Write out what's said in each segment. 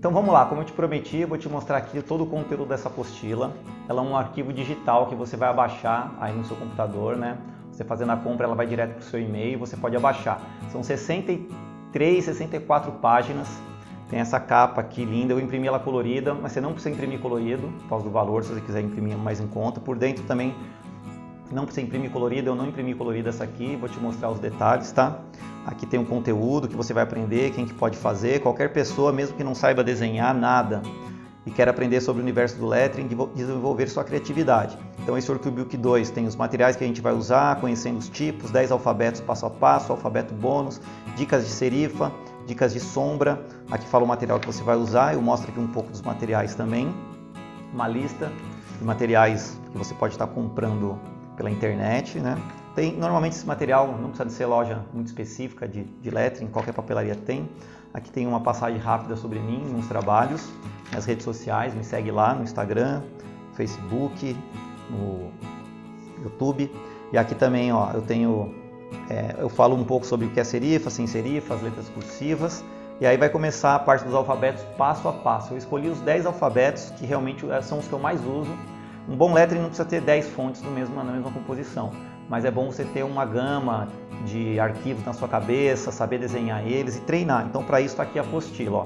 Então vamos lá, como eu te prometi, eu vou te mostrar aqui todo o conteúdo dessa apostila. Ela é um arquivo digital que você vai abaixar aí no seu computador, né? Você fazendo a compra, ela vai direto para o seu e-mail, você pode abaixar. São 63, 64 páginas. Tem essa capa aqui linda, eu imprimi ela colorida, mas você não precisa imprimir colorido, por causa do valor, se você quiser imprimir mais em conta. Por dentro também não precisa imprimir colorida, eu não imprimi colorida essa aqui, vou te mostrar os detalhes, tá? Aqui tem um conteúdo que você vai aprender, quem que pode fazer, qualquer pessoa, mesmo que não saiba desenhar nada e quer aprender sobre o universo do lettering, desenvolver sua criatividade. Então esse Orcbook 2 tem os materiais que a gente vai usar, conhecendo os tipos, 10 alfabetos passo a passo, alfabeto bônus, dicas de serifa, dicas de sombra, aqui fala o material que você vai usar, eu mostro aqui um pouco dos materiais também, uma lista de materiais que você pode estar comprando pela internet, né? Normalmente esse material não precisa de ser loja muito específica de lettering, qualquer papelaria tem. Aqui tem uma passagem rápida sobre mim, uns trabalhos, nas redes sociais, me segue lá no Instagram, Facebook, no YouTube. E aqui também, ó, eu falo um pouco sobre o que é serifa, sem serifa, as letras cursivas. E aí vai começar a parte dos alfabetos passo a passo. Eu escolhi os 10 alfabetos que realmente são os que eu mais uso. Um bom lettering não precisa ter 10 fontes na mesma composição, mas é bom você ter uma gama de arquivos na sua cabeça, saber desenhar eles e treinar. Então para isso está aqui a apostila, ó.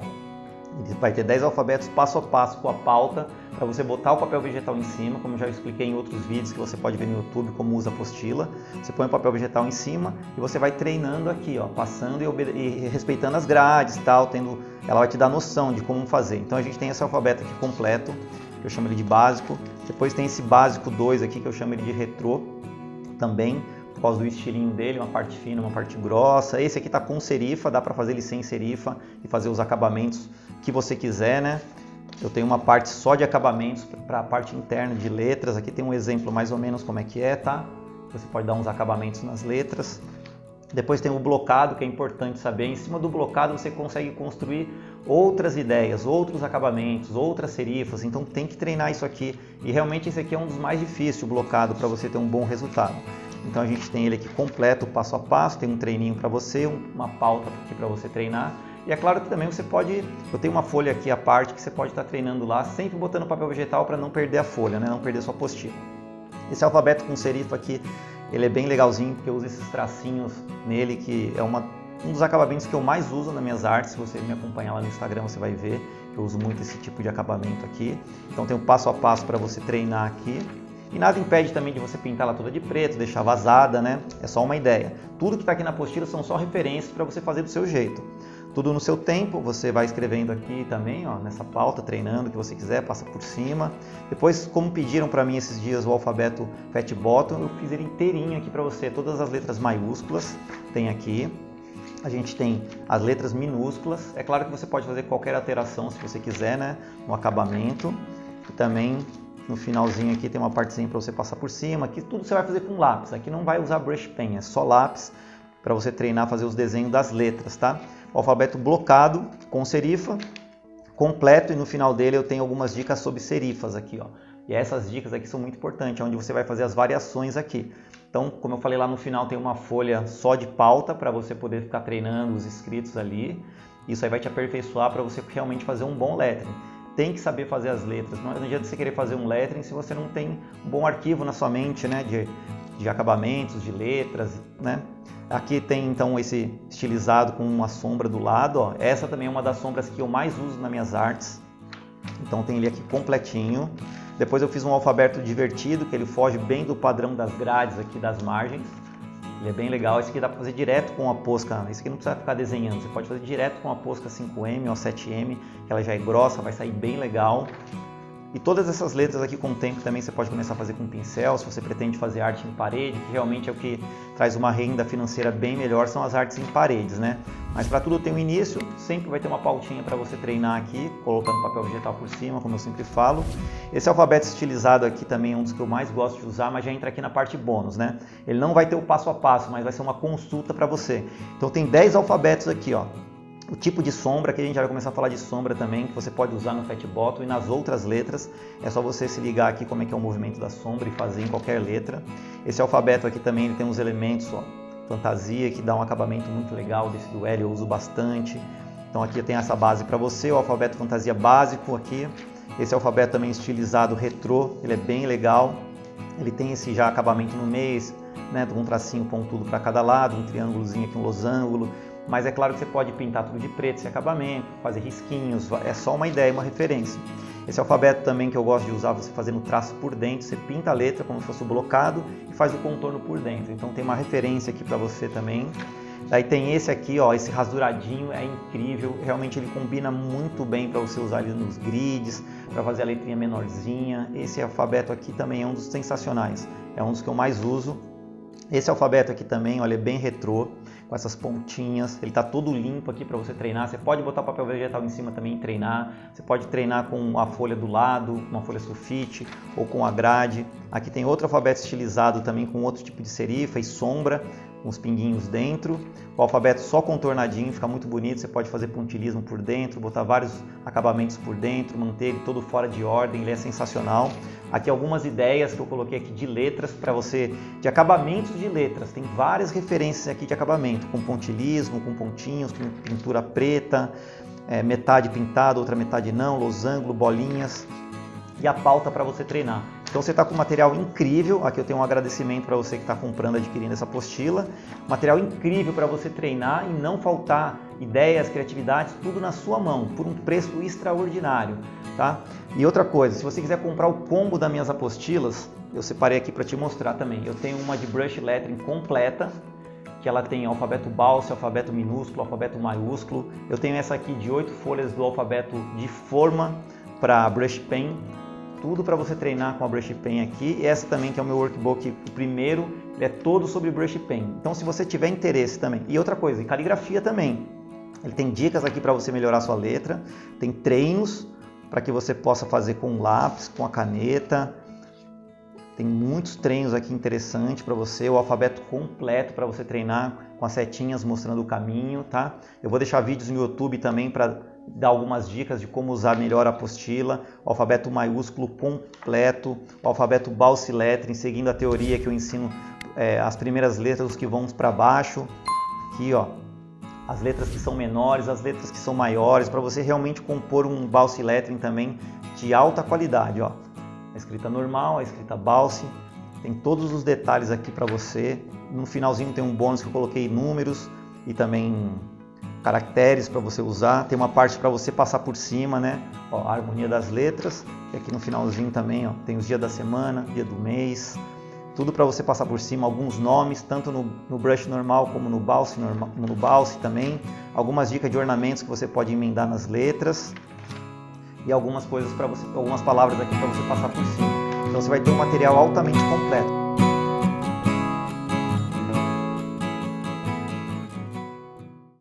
Vai ter 10 alfabetos passo a passo com a pauta, para você botar o papel vegetal em cima, como eu já expliquei em outros vídeos que você pode ver no YouTube como usa a apostila. Você põe o papel vegetal em cima e você vai treinando aqui, ó, passando e respeitando as grades e tal, ela vai te dar noção de como fazer. Então a gente tem esse alfabeto aqui completo, que eu chamo ele de básico. Depois tem esse básico 2 aqui, que eu chamo ele de retrô também, por causa do estilinho dele, uma parte fina, uma parte grossa. Esse aqui tá com serifa, dá para fazer ele sem serifa e fazer os acabamentos que você quiser, né? Eu tenho uma parte só de acabamentos para a parte interna de letras. Aqui tem um exemplo mais ou menos como é que é, tá? Você pode dar uns acabamentos nas letras. Depois tem o blocado, que é importante saber. Em cima do blocado você consegue construir outras ideias, outros acabamentos, outras serifas. Então tem que treinar isso aqui. E realmente esse aqui é um dos mais difíceis, o blocado, para você ter um bom resultado. Então a gente tem ele aqui completo, passo a passo. Tem um treininho para você, uma pauta aqui para você treinar. E é claro que também você pode, eu tenho uma folha aqui à parte que você pode estar treinando lá, sempre botando papel vegetal para não perder a folha, né? Não perder sua apostila. Esse alfabeto com serifa aqui, ele é bem legalzinho, porque eu uso esses tracinhos nele, que é um dos acabamentos que eu mais uso nas minhas artes. Se você me acompanhar lá no Instagram, você vai ver que eu uso muito esse tipo de acabamento aqui. Então tem um passo a passo para você treinar aqui. E nada impede também de você pintar ela toda de preto, deixar vazada, né? É só uma ideia. Tudo que está aqui na apostila são só referências para você fazer do seu jeito. Tudo no seu tempo, você vai escrevendo aqui também, ó, nessa pauta, treinando o que você quiser, passa por cima. Depois, como pediram para mim esses dias o alfabeto Fat Bottom, eu fiz ele inteirinho aqui para você, todas as letras maiúsculas tem aqui. A gente tem as letras minúsculas. É claro que você pode fazer qualquer alteração se você quiser, né, no acabamento. E também no finalzinho aqui tem uma partezinha para você passar por cima. Aqui tudo você vai fazer com lápis, aqui não vai usar brush pen, é só lápis para você treinar, fazer os desenhos das letras, tá? O alfabeto blocado com serifa, completo, e no final dele eu tenho algumas dicas sobre serifas aqui, ó. E essas dicas aqui são muito importantes, onde você vai fazer as variações aqui. Então, como eu falei lá no final, tem uma folha só de pauta para você poder ficar treinando os escritos ali. Isso aí vai te aperfeiçoar para você realmente fazer um bom lettering. Tem que saber fazer as letras, não adianta você querer fazer um lettering se você não tem um bom arquivo na sua mente, né, de acabamentos, de letras, né? Aqui tem então esse estilizado com uma sombra do lado, ó. Essa também é uma das sombras que eu mais uso nas minhas artes. Então tem ele aqui completinho. Depois eu fiz um alfabeto divertido, que ele foge bem do padrão das grades aqui das margens. Ele é bem legal. Esse aqui dá para fazer direto com a posca. Esse aqui não precisa ficar desenhando, você pode fazer direto com a posca 5M ou 7M, que ela já é grossa, vai sair bem legal. E todas essas letras aqui com o tempo também você pode começar a fazer com pincel, se você pretende fazer arte em parede, que realmente é o que traz uma renda financeira bem melhor, são as artes em paredes, né? Mas para tudo tem um início, sempre vai ter uma pautinha para você treinar aqui, colocando papel vegetal por cima, como eu sempre falo. Esse alfabeto estilizado aqui também é um dos que eu mais gosto de usar, mas já entra aqui na parte bônus, né? Ele não vai ter o passo a passo, mas vai ser uma consulta para você. Então tem 10 alfabetos aqui, ó. O tipo de sombra, que a gente já vai começar a falar de sombra também, que você pode usar no Fat Bottom e nas outras letras. É só você se ligar aqui como é que é o movimento da sombra e fazer em qualquer letra. Esse alfabeto aqui também ele tem uns elementos, ó, fantasia, que dá um acabamento muito legal desse do L, eu uso bastante. Então aqui tem essa base para você, o alfabeto fantasia básico aqui. Esse alfabeto também estilizado retrô, ele é bem legal. Ele tem esse já acabamento no meio, né, com um tracinho pontudo para cada lado, um triângulozinho aqui, um losango. Mas é claro que você pode pintar tudo de preto esse acabamento, fazer risquinhos, é só uma ideia, uma referência. Esse alfabeto também que eu gosto de usar, você fazendo traço por dentro, você pinta a letra como se fosse blocado e faz o contorno por dentro. Então tem uma referência aqui para você também. Daí tem esse aqui, ó, esse rasuradinho é incrível, realmente ele combina muito bem para você usar ele nos grids, para fazer a letrinha menorzinha. Esse alfabeto aqui também é um dos sensacionais, é um dos que eu mais uso. Esse alfabeto aqui também, olha, é bem retrô, com essas pontinhas, ele está todo limpo aqui para você treinar. Você pode botar papel vegetal em cima também e treinar. Você pode treinar com a folha do lado, uma folha sulfite ou com a grade. Aqui tem outro alfabeto estilizado também com outro tipo de serifa e sombra, com os pinguinhos dentro. O alfabeto só contornadinho, fica muito bonito. Você pode fazer pontilhismo por dentro, botar vários acabamentos por dentro, manter ele todo fora de ordem, ele é sensacional. Aqui algumas ideias que eu coloquei aqui de letras para você, de acabamentos de letras. Tem várias referências aqui de acabamento, com pontilhismo, com pontinhos, com pintura preta, metade pintada, outra metade não, losango, bolinhas e a pauta para você treinar. Então você está com um material incrível, aqui eu tenho um agradecimento para você que está comprando, adquirindo essa apostila. Material incrível para você treinar e não faltar ideias, criatividades, tudo na sua mão, por um preço extraordinário. Tá? E outra coisa, se você quiser comprar o combo das minhas apostilas, eu separei aqui para te mostrar também. Eu tenho uma de brush lettering completa, que ela tem alfabeto Balse, alfabeto minúsculo, alfabeto maiúsculo. Eu tenho essa aqui de 8 folhas do alfabeto de forma para brush pen. Tudo para você treinar com a brush pen aqui. E essa também que é o meu workbook, o primeiro, ele é todo sobre brush pen. Então se você tiver interesse também. E outra coisa, caligrafia também. Ele tem dicas aqui para você melhorar a sua letra, tem treinos para que você possa fazer com lápis, com a caneta. Tem muitos treinos aqui interessantes para você, o alfabeto completo para você treinar com as setinhas mostrando o caminho, tá? Eu vou deixar vídeos no YouTube também para dar algumas dicas de como usar melhor a apostila, o alfabeto maiúsculo completo, o alfabeto Balse Lettering, seguindo a teoria que eu ensino, as primeiras letras, os que vão para baixo, aqui ó, as letras que são menores, as letras que são maiores, para você realmente compor um Balse Lettering também de alta qualidade, ó. A escrita normal, a escrita Balse, tem todos os detalhes aqui para você. No finalzinho tem um bônus que eu coloquei números e também caracteres para você usar. Tem uma parte para você passar por cima, né? Ó, a harmonia das letras. E aqui no finalzinho também, ó, tem os dias da semana, dia do mês. Tudo para você passar por cima, alguns nomes, tanto no brush normal como no Balse também. Algumas dicas de ornamentos que você pode emendar nas letras. E algumas coisas para você, algumas palavras aqui para você passar por cima. Então você vai ter um material altamente completo.